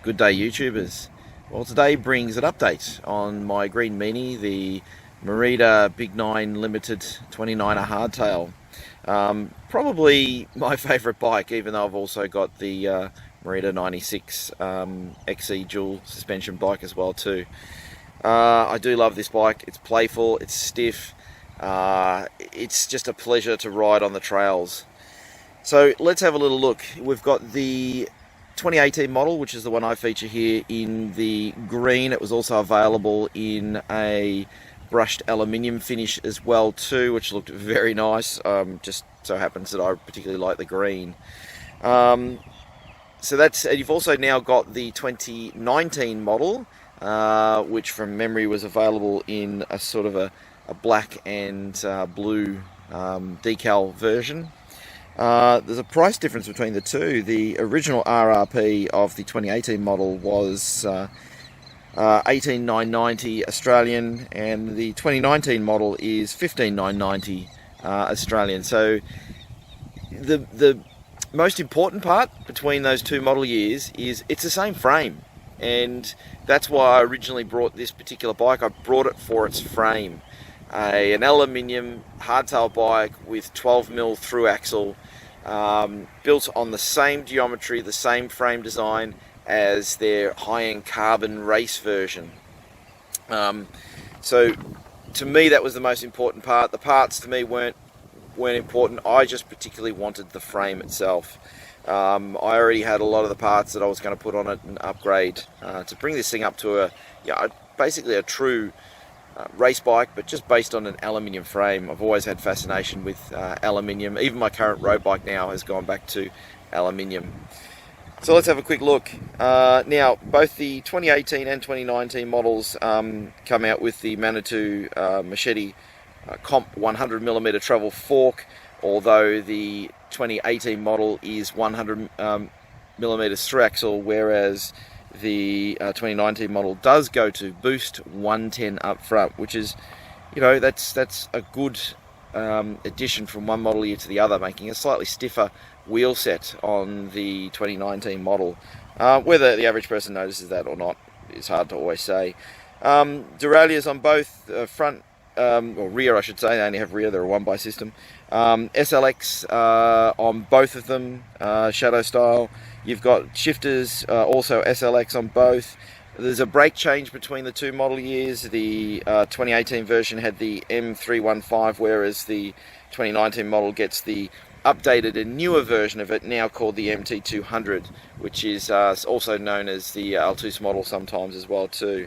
Good day, YouTubers. Well, today brings an update on my green meanie, the Merida Big Nine Limited 29er hardtail. Probably my favourite bike, even though I've also got the Merida 96 XE dual suspension bike as well too. I do love this bike. It's playful, it's stiff, it's just a pleasure to ride on the trails. So let's have a little look. We've got the 2018 model, which is the one I feature here in the green. It was also available in a brushed aluminium finish as well too, which looked very nice. Just so happens that I particularly like the green. So that's, and you've also now got the 2019 model, which from memory was available in a sort of a black and blue decal version. There's a price difference between the two. The original RRP of the 2018 model was 18,990 Australian, and the 2019 model is 15,990 Australian. So the most important part between those two model years is it's the same frame, and that's why I originally brought this particular bike. I brought it for its frame. An aluminium hardtail bike with 12mm through axle, built on the same geometry, the same frame design as their high-end carbon race version. So to me that was the most important part. The parts to me weren't important. I just particularly wanted the frame itself. I already had a lot of the parts that I was going to put on it and upgrade to bring this thing up to basically a true race bike, but just based on an aluminium frame. I've always had fascination with aluminium. Even my current road bike now has gone back to aluminium. So let's have a quick look. Now, both the 2018 and 2019 models come out with the Manitou Machete Comp 100mm travel fork, although the 2018 model is 100mm through axle, whereas the 2019 model does go to boost 110 up front, which is, that's a good addition from one model year to the other, making a slightly stiffer wheel set on the 2019 model. Whether the average person notices that or not is hard to always say. Derailleurs on both front, or rear I should say, they only have rear, they're a one-by system. SLX on both of them, shadow style. You've got shifters, also SLX on both. There's a brake change between the two model years. The 2018 version had the M315, whereas the 2019 model gets the updated and newer version of it, now called the MT200, which is also known as the Altus model sometimes as well too.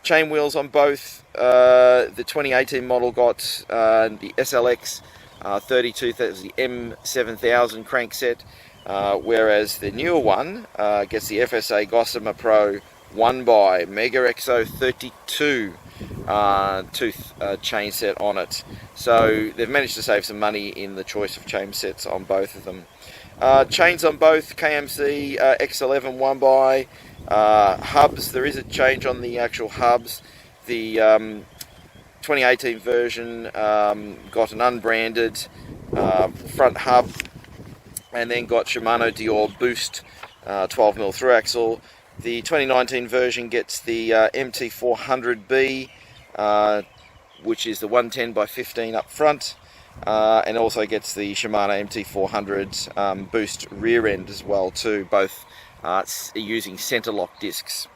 Chain wheels on both. The 2018 model got the SLX 32, that was the M7000 crankset, whereas the newer one gets the FSA Gamma Pro 1x Megaexo 32 tooth chain set on it. So they've managed to save some money in the choice of chain sets on both of them. Chains on both, KMC X11 1x. Hubs, there is a change on the actual hubs. The 2018 version got an unbranded front hub, and then got Shimano Dior Boost 12mm through axle. The 2019 version gets the MT400B, which is the 110x15 up front, and also gets the Shimano MT400 Boost rear end as well too, both using center lock discs.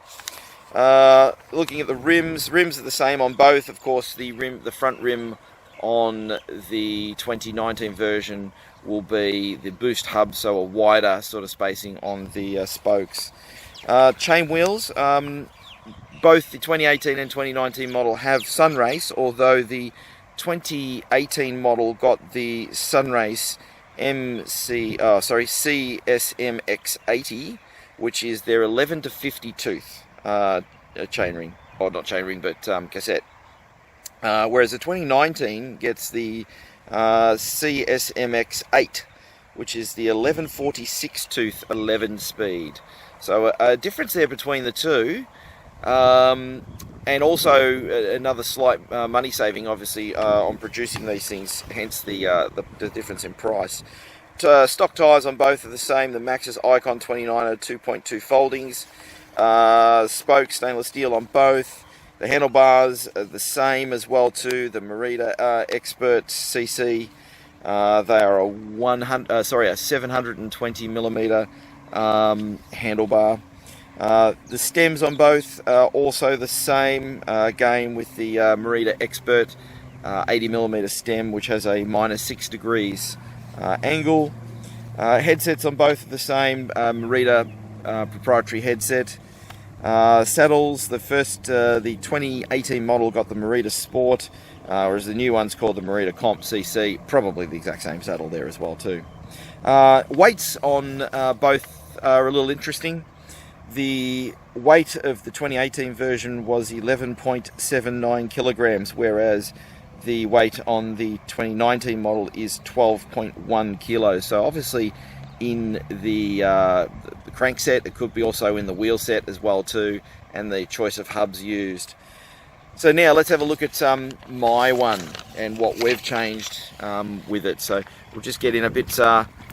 Looking at the rims are the same on both. Of course, the front rim on the 2019 version will be the boost hub, so a wider sort of spacing on the spokes. Chain wheels, both the 2018 and 2019 model have Sunrace, although the 2018 model got the Sunrace CSMX80, which is their 11 to 50 tooth chainring, or not chainring, but cassette. Whereas the 2019 gets the CSMX8, which is the 1146 tooth 11 speed. So a difference there between the two, and also another slight money saving, obviously, on producing these things, hence the difference in price. stock tyres on both are the same. The Maxxis Icon 29 are 2.2 foldings. Spokes, stainless steel on both. The handlebars are the same as well too. The Merida Expert CC. They are a 720 millimeter handlebar. The stems on both are also the same, again with the Merida Expert 80 millimeter stem, which has a -6 degrees angle. Headsets on both are the same, Merida proprietary headset. Saddles, the 2018 model got the Merida Sport, whereas the new one's called the Merida Comp CC, probably the exact same saddle there as well too. Weights on both are a little interesting. The weight of the 2018 version was 11.79 kilograms, whereas the weight on the 2019 model is 12.1 kilos. So obviously in the crankset, it could be also in the wheel set as well too, and the choice of hubs used. So now let's have a look at my one and what we've changed with it. So we'll just get in a bit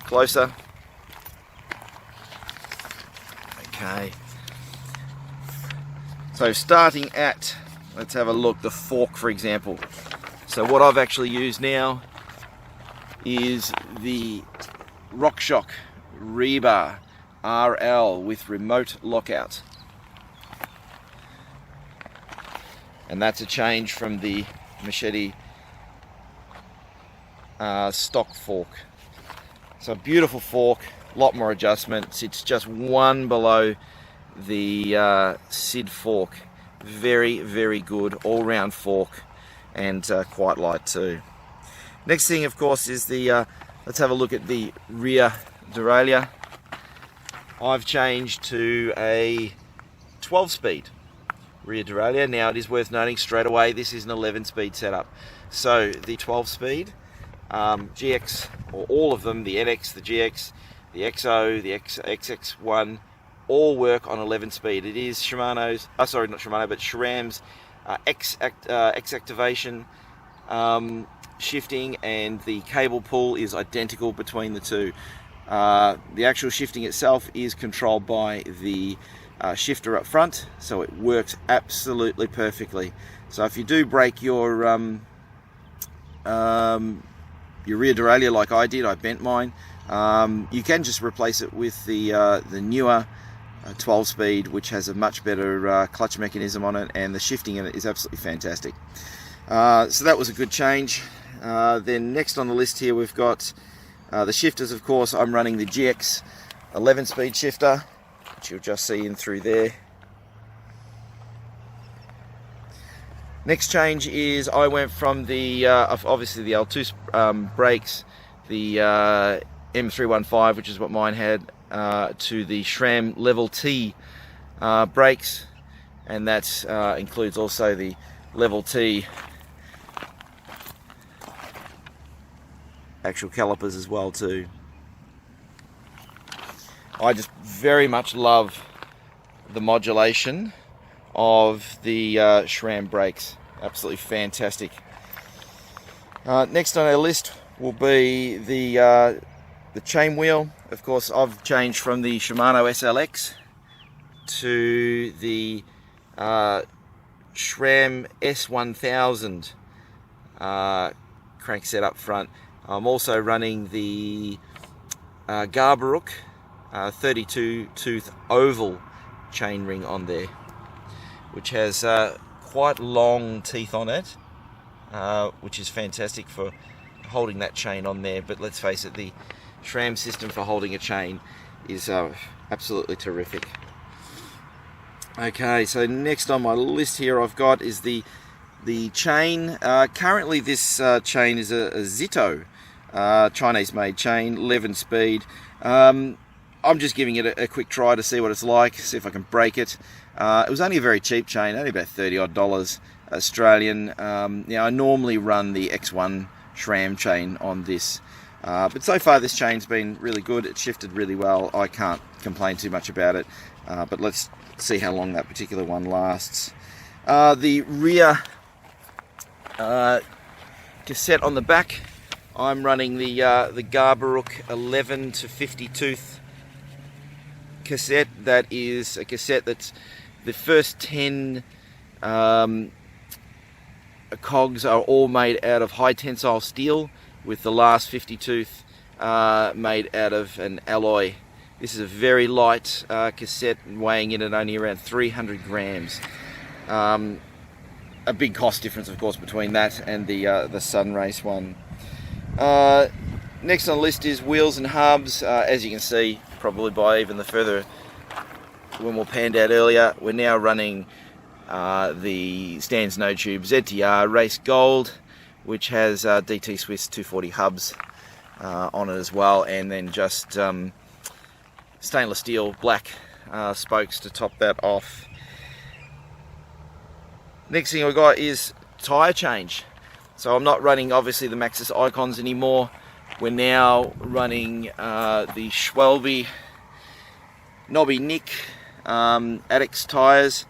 closer. Okay. So starting at, let's have a look, the fork for example. So what I've actually used now is the RockShox rebar RL with remote lockout, and that's a change from the Machete stock fork. So a beautiful fork, a lot more adjustment, sits just one below the SID fork. Very, very good all-round fork, and quite light too. Next thing of course is the let's have a look at the rear derailleur. I've changed to a 12-speed rear derailleur. Now it is worth noting straight away this is an 11-speed setup. So the 12-speed GX, or all of them, the NX, the GX, the XO, the XX1, all work on 11-speed. It is Shimano's, sorry, not Shimano, but Sram's X activation shifting, and the cable pull is identical between the two. The actual shifting itself is controlled by the shifter up front, so it works absolutely perfectly. So if you do break your rear derailleur like I did, I bent mine, you can just replace it with the newer 12-speed, which has a much better clutch mechanism on it, and the shifting in it is absolutely fantastic. So that was a good change. Then next on the list here we've got the shifters. Of course I'm running the GX 11-speed shifter, which you'll just see in through there. Next change is I went from the obviously the L2 brakes, the M315, which is what mine had, to the Sram Level T brakes, and that includes also the Level T actual calipers as well too. I just very much love the modulation of the Sram brakes. Absolutely fantastic. Next on our list will be the chain wheel. Of course I've changed from the Shimano SLX to the Sram S1000 crankset up front. I'm also running the Garbaruk 32 tooth oval chainring on there, which has quite long teeth on it, which is fantastic for holding that chain on there. But let's face it, the Sram system for holding a chain is absolutely terrific. Okay, so next on my list here I've got is the chain. Currently this chain is a Zito Chinese made chain, 11-speed. I'm just giving it a quick try to see what it's like, see if I can break it. It was only a very cheap chain, only about $30 odd Australian. Now I normally run the X1 Sram chain on this, but so far this chain's been really good. It shifted really well. I can't complain too much about it, but let's see how long that particular one lasts. The rear cassette on the back I'm running the Garbarook 11 to 50 tooth cassette. That is a cassette that's the first 10 cogs are all made out of high tensile steel, with the last 50 tooth made out of an alloy. This is a very light cassette, weighing in at only around 300 grams. A big cost difference, of course, between that and the Sunrace one. Next on the list is wheels and hubs. As you can see, probably by even the further when we panned out earlier, we're now running the Stan's No Tube ZTR Race Gold, which has DT Swiss 240 hubs on it as well, and then just stainless steel black spokes to top that off. Next thing we've got is tyre change. So I'm not running obviously the Maxxis Icons anymore. We're now running the Schwalbe Nobby Nick Addix tyres,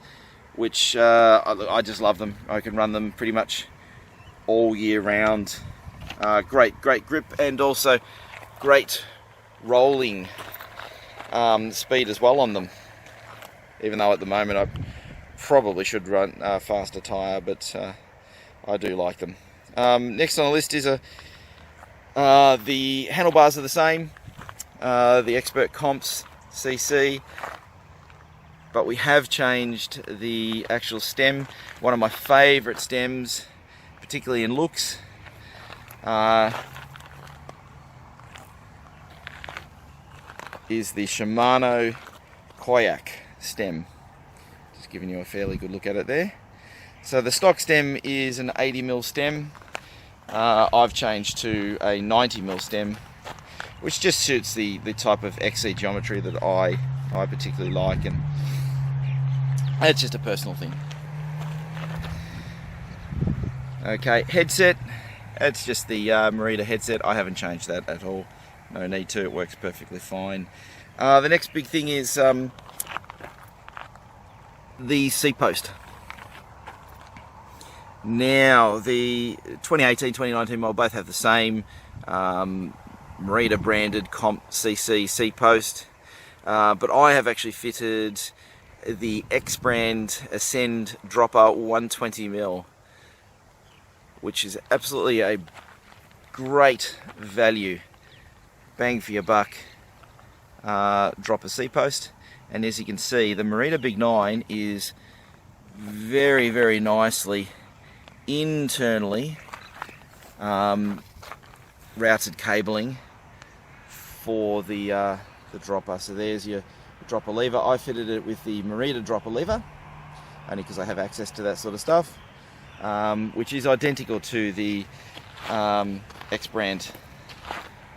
which I just love them. I can run them pretty much all year round. Great grip, and also great rolling speed as well on them. Even though at the moment I probably should run a faster tyre, but I do like them. Next on the list is the handlebars are the same, the Expert Comps CC, but we have changed the actual stem. One of my favourite stems, particularly in looks, is the Shimano Koyak stem. Just giving you a fairly good look at it there. So the stock stem is an 80mm stem. I've changed to a 90mm stem, which just suits the type of XC geometry that I particularly like, and it's just a personal thing. Okay, headset. It's just the Merida headset. I haven't changed that at all. No need to. It works perfectly fine. The next big thing is the seat post. Now, the 2018-2019 model both have the same Merida branded Comp CC seat post, but I have actually fitted the X brand Ascend Dropper 120mm, which is absolutely a great value, bang for your buck dropper seat post. And as you can see, the Merida Big Nine is very, very nicely internally routed cabling for the dropper. So there's your dropper lever. I fitted it with the Merida dropper lever, only because I have access to that sort of stuff, which is identical to the X brand,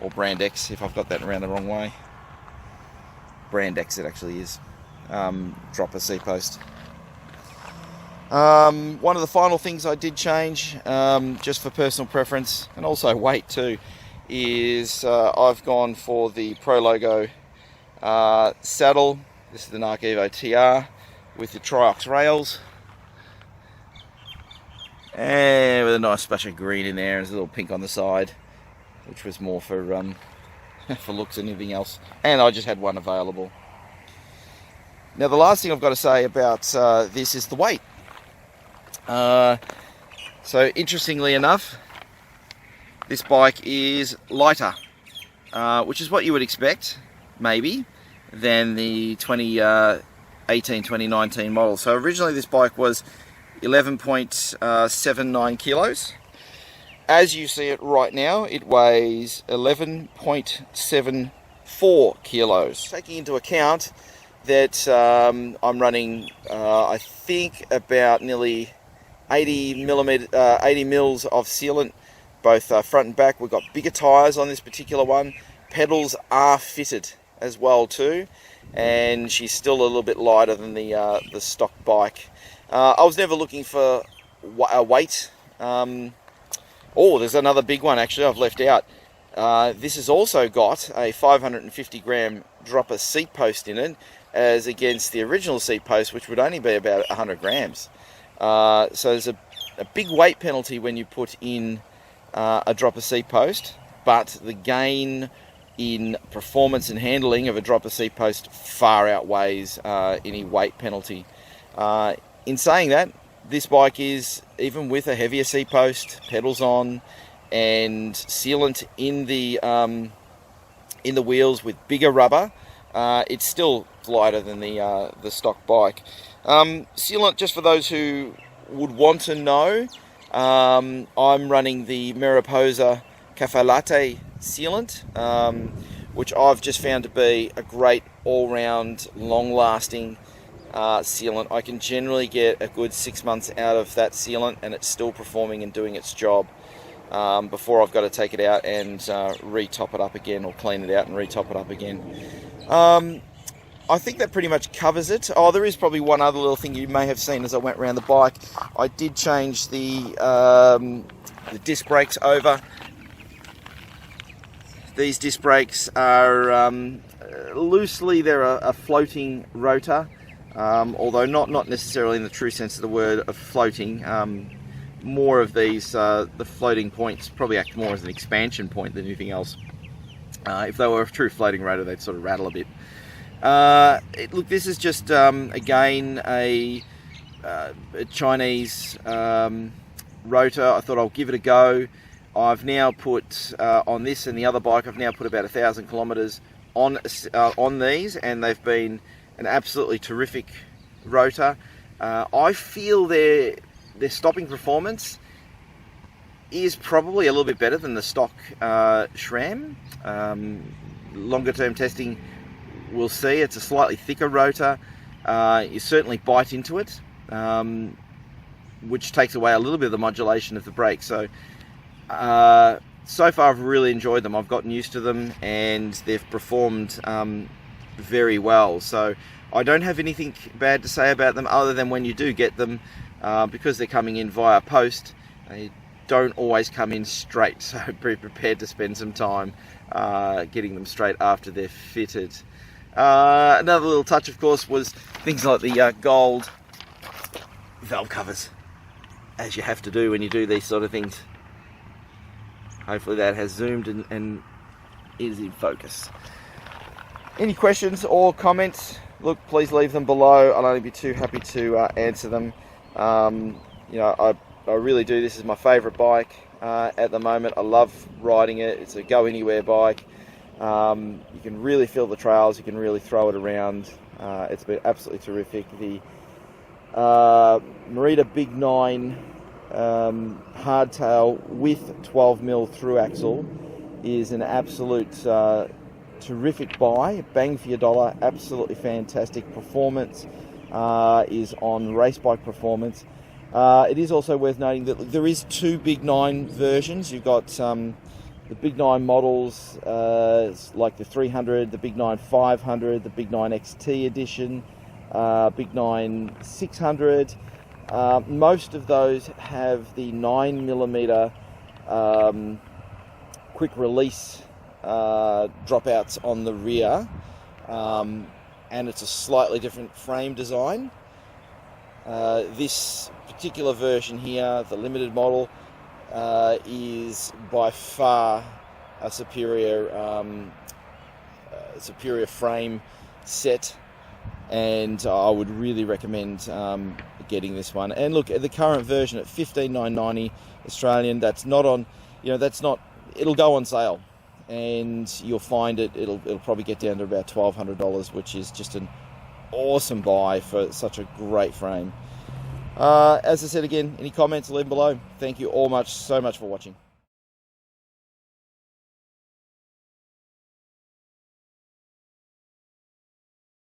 or brand X if I've got that around the wrong way. Brand X it actually is, dropper seat post. One of the final things I did change, just for personal preference and also weight too, is I've gone for the Pro Logo saddle. This is the Narc Evo TR with the Triox rails, and with a nice splash of green in there. There's a little pink on the side, which was more for for looks than anything else, and I just had one available. Now the last thing I've got to say about this is the weight. So interestingly enough, this bike is lighter, which is what you would expect, maybe, than the 2018-2019 model. So originally this bike was 11.79 kilos. As you see it right now, it weighs 11.74 kilos. Taking into account that I'm running, I think, about nearly 80 mils of sealant, both front and back. We've got bigger tyres on this particular one. Pedals are fitted as well too, and she's still a little bit lighter than the stock bike. I was never looking for a weight. Oh, there's another big one actually I've left out. This has also got a 550 gram dropper seat post in it, as against the original seat post, which would only be about 100 grams. So there's a big weight penalty when you put in a dropper seat post, but the gain in performance and handling of a dropper seat post far outweighs any weight penalty. In saying that, this bike is, even with a heavier seat post, pedals on, and sealant in the wheels with bigger rubber, it's still lighter than the stock bike. Sealant, just for those who would want to know, I'm running the Merida Cafe Latte sealant, which I've just found to be a great all-round, long-lasting sealant. I can generally get a good 6 months out of that sealant, and it's still performing and doing its job before I've got to take it out and re-top it up again, or clean it out and re-top it up again. I think that pretty much covers it. Oh, there is probably one other little thing you may have seen as I went around the bike. I did change the disc brakes over. These disc brakes are loosely, they're a floating rotor, although not necessarily in the true sense of the word of floating. More of these, the floating points probably act more as an expansion point than anything else. If they were a true floating rotor, they'd sort of rattle a bit. Look, this is just again a Chinese rotor. I thought I'll give it a go. I've now put on this and the other bike, I've now put about 1,000 kilometers on these, and they've been an absolutely terrific rotor. I feel their stopping performance is probably a little bit better than the stock Sram. Longer term testing, we'll see. It's a slightly thicker rotor. You certainly bite into it, which takes away a little bit of the modulation of the brake. So far I've really enjoyed them. I've gotten used to them, and they've performed very well. So I don't have anything bad to say about them, other than when you do get them, because they're coming in via post, they don't always come in straight. So be prepared to spend some time getting them straight after they're fitted. Another little touch, of course, was things like the gold valve covers, as you have to do when you do these sort of things. Hopefully that has zoomed and is in focus. Any questions or comments, look, please leave them below. I'll only be too happy to answer them. You know, I really do. This is my favourite bike at the moment. I love riding it. It's a go anywhere bike. You can really feel the trails, you can really throw it around. It's been absolutely terrific. The Merida Big Nine hardtail with 12mm through axle is an absolute terrific buy. Bang for your dollar, absolutely fantastic. Performance is on race bike performance. It is also worth noting that there is two Big Nine versions. You've got the Big Nine models, like the 300, the Big Nine 500, the Big Nine XT edition, Big Nine 600. Most of those have the 9mm quick release dropouts on the rear, and it's a slightly different frame design. This particular version here, the limited model, is by far a superior frame set, and I would really recommend getting this one. And look, at the current version at $15,990 Australian, that's not on, you know, that's not, it'll go on sale, and you'll find it'll probably get down to about $1,200, which is just an awesome buy for such a great frame. As I said again, any comments, leave them below. Thank you all so much for watching.